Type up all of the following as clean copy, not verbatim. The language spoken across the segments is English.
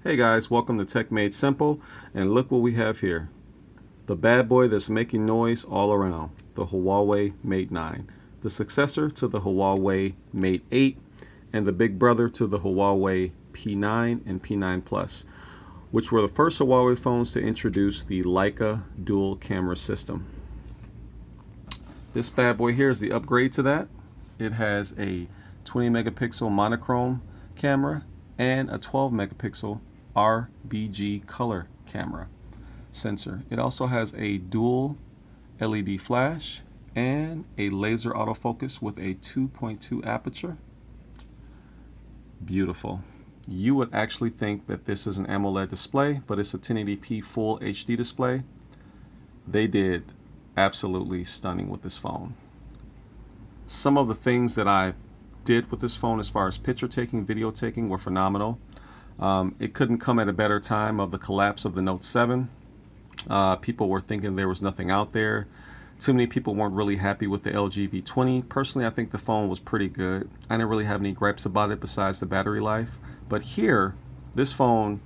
Hey guys, welcome to Tech Made Simple, and look what we have here. The bad boy that's making noise all around, the Huawei Mate 9, the successor to the Huawei Mate 8, and the big brother to the Huawei P9 and P9 Plus, which were the first Huawei phones to introduce the Leica dual camera system. This bad boy here is the upgrade to that. It has a 20 megapixel monochrome camera and a 12 megapixel RGB color camera sensor. It also has a dual LED flash and a laser autofocus with a 2.2 aperture. Beautiful. You would actually think that this is an AMOLED display, but it's a 1080p full HD display. They did absolutely stunning with this phone. Some of the things that I did with this phone as far as picture taking, video taking were phenomenal. It couldn't come at a better time of the collapse of the Note 7. People were thinking there was nothing out there. Too many people weren't really happy with the LG V20. Personally, I think the phone was pretty good. I didn't really have any gripes about it besides the battery life. But here, this phone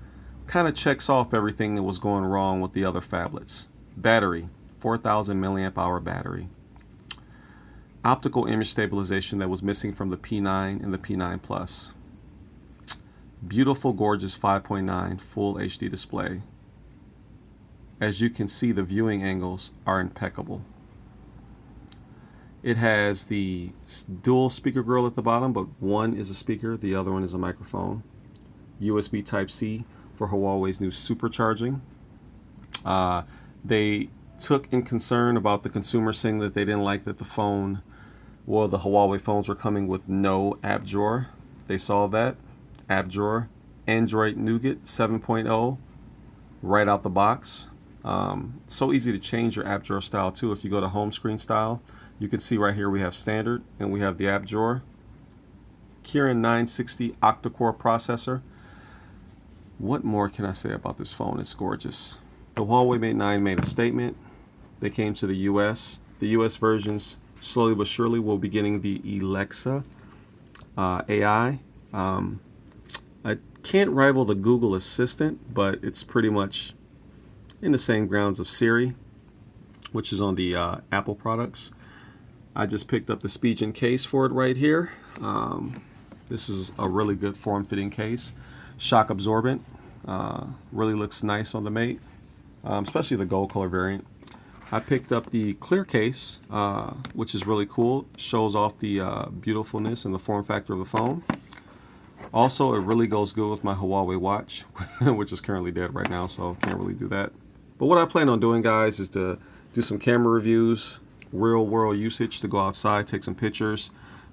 kind of checks off everything that was going wrong with the other phablets. Battery, 4,000 milliamp hour battery. Optical image stabilization that was missing from the P9 and the P9 Plus. Beautiful, gorgeous 5.9 full HD display. As you can see, the viewing angles are impeccable. It has the dual speaker grill at the bottom, but one is a speaker, the other one is a microphone. USB Type-C for Huawei's new supercharging. They took in concern about the consumer saying that they didn't like that the Huawei phones were coming with no app drawer. They solved that. App drawer, Android Nougat 7.0, right out the box. So easy to change your app drawer style too. If you go to home screen style, you can see right here we have standard and we have the app drawer. Kirin 960 octa-core processor. What more can I say about this phone? It's gorgeous. The Huawei Mate 9 made a statement. They came to the US. The US versions slowly but surely will be getting the Alexa AI. I can't rival the Google Assistant, but it's pretty much in the same grounds of Siri, which is on the Apple products. I just picked up the speech-in case for it right here. This is a really good form-fitting case. Shock absorbent. Really looks nice on the Mate, especially the gold color variant. I picked up the clear case, which is really cool. Shows off the beautifulness and the form factor of the phone. Also, it really goes good with my Huawei watch, which is currently dead right now, so can't really do that. But what I plan on doing, guys, is to do some camera reviews, real world usage, to go outside, take some pictures,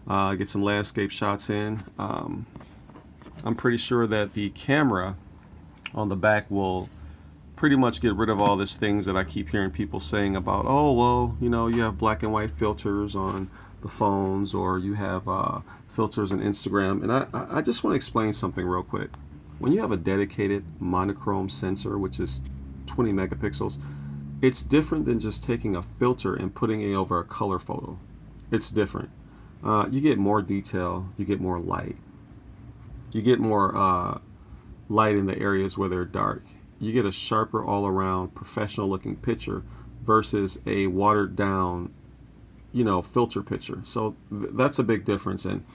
get some landscape shots in. I'm pretty sure that the camera on the back will pretty much get rid of all these things that I keep hearing people saying about, oh, well, you know, you have black and white filters on the phones, or you have filters on Instagram. And I just want to explain something real quick. When you have a dedicated monochrome sensor, which is 20 megapixels, it's different than just taking a filter and putting it over a color photo. It's different. You get more detail, you get more light. You get more light in the areas where they're dark. You get a sharper all-around professional looking picture versus a watered down, you know, filter picture. So that's a big difference, and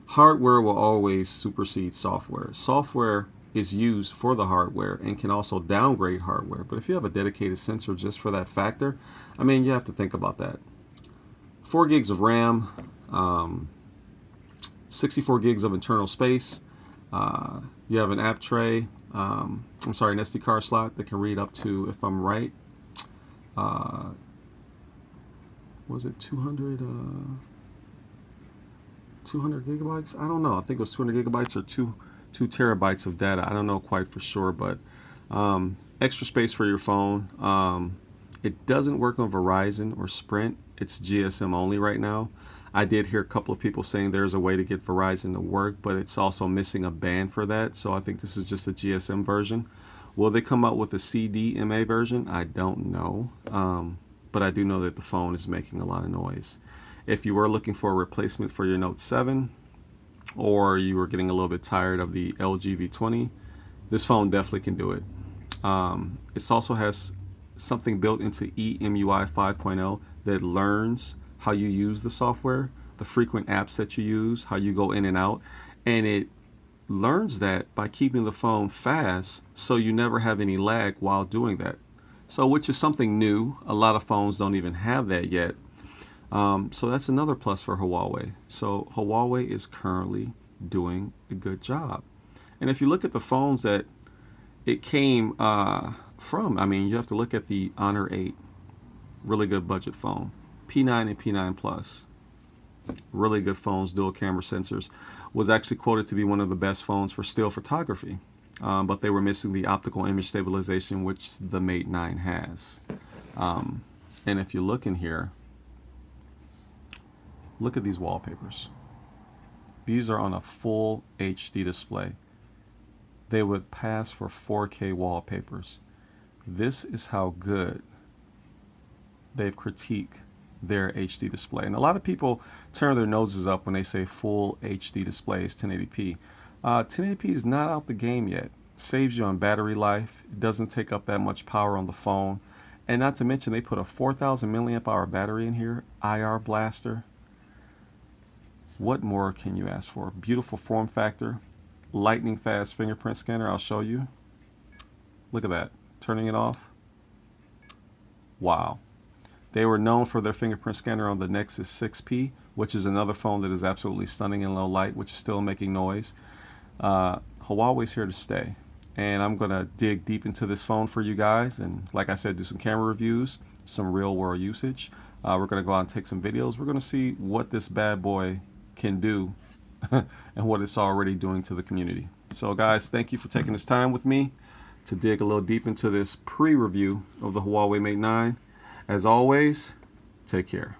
hardware will always supersede software. Software is used for the hardware and can also downgrade hardware, but if you have a dedicated sensor just for that factor, I mean, you have to think about that. 4 gigs of RAM, 64 gigs of internal space. You have an app tray, an SD card slot that can read up to, if I'm right, was it 200 gigabytes? I don't know. I think it was 200 gigabytes or 2 terabytes of data. I don't know quite for sure, but extra space for your phone. It doesn't work on Verizon or Sprint. It's GSM only right now. I did hear a couple of people saying there's a way to get Verizon to work, but it's also missing a band for that. So I think this is just a GSM version. Will they come out with a CDMA version? I don't know. But I do know that the phone is making a lot of noise. If you were looking for a replacement for your Note 7, or you were getting a little bit tired of the LG V20, This phone definitely can do it. It also has something built into EMUI 5.0 that learns how you use the software, the frequent apps that you use, how you go in and out, and it learns that by keeping the phone fast so you never have any lag while doing that. So, which is something new. A lot of phones don't even have that yet. So that's another plus for Huawei. So Huawei is currently doing a good job. And if you look at the phones that it came from, I mean, you have to look at the Honor 8, really good budget phone. P9 and P9 Plus, really good phones, dual camera sensors, was actually quoted to be one of the best phones for still photography. But they were missing the optical image stabilization, which the Mate 9 has. And if you look in here, look at these wallpapers. These are on a full HD display. They would pass for 4K wallpapers. This is how good they've critiqued their HD display. And a lot of people turn their noses up when they say full HD displays, 1080p. 1080p is not out the game yet. Saves you on battery life. It doesn't take up that much power on the phone. And not to mention, they put a 4,000 milliamp hour battery in here, IR blaster. What more can you ask for? Beautiful form factor, lightning fast fingerprint scanner. I'll show you. Look at that. Turning it off. Wow. They were known for their fingerprint scanner on the Nexus 6P, which is another phone that is absolutely stunning in low light, which is still making noise. Huawei's here to stay. And I'm going to dig deep into this phone for you guys. And like I said, do some camera reviews, some real world usage. We're going to go out and take some videos. We're going to see what this bad boy can do and what it's already doing to the community. So guys, thank you for taking this time with me to dig a little deep into this pre-review of the Huawei Mate 9. As always, take care.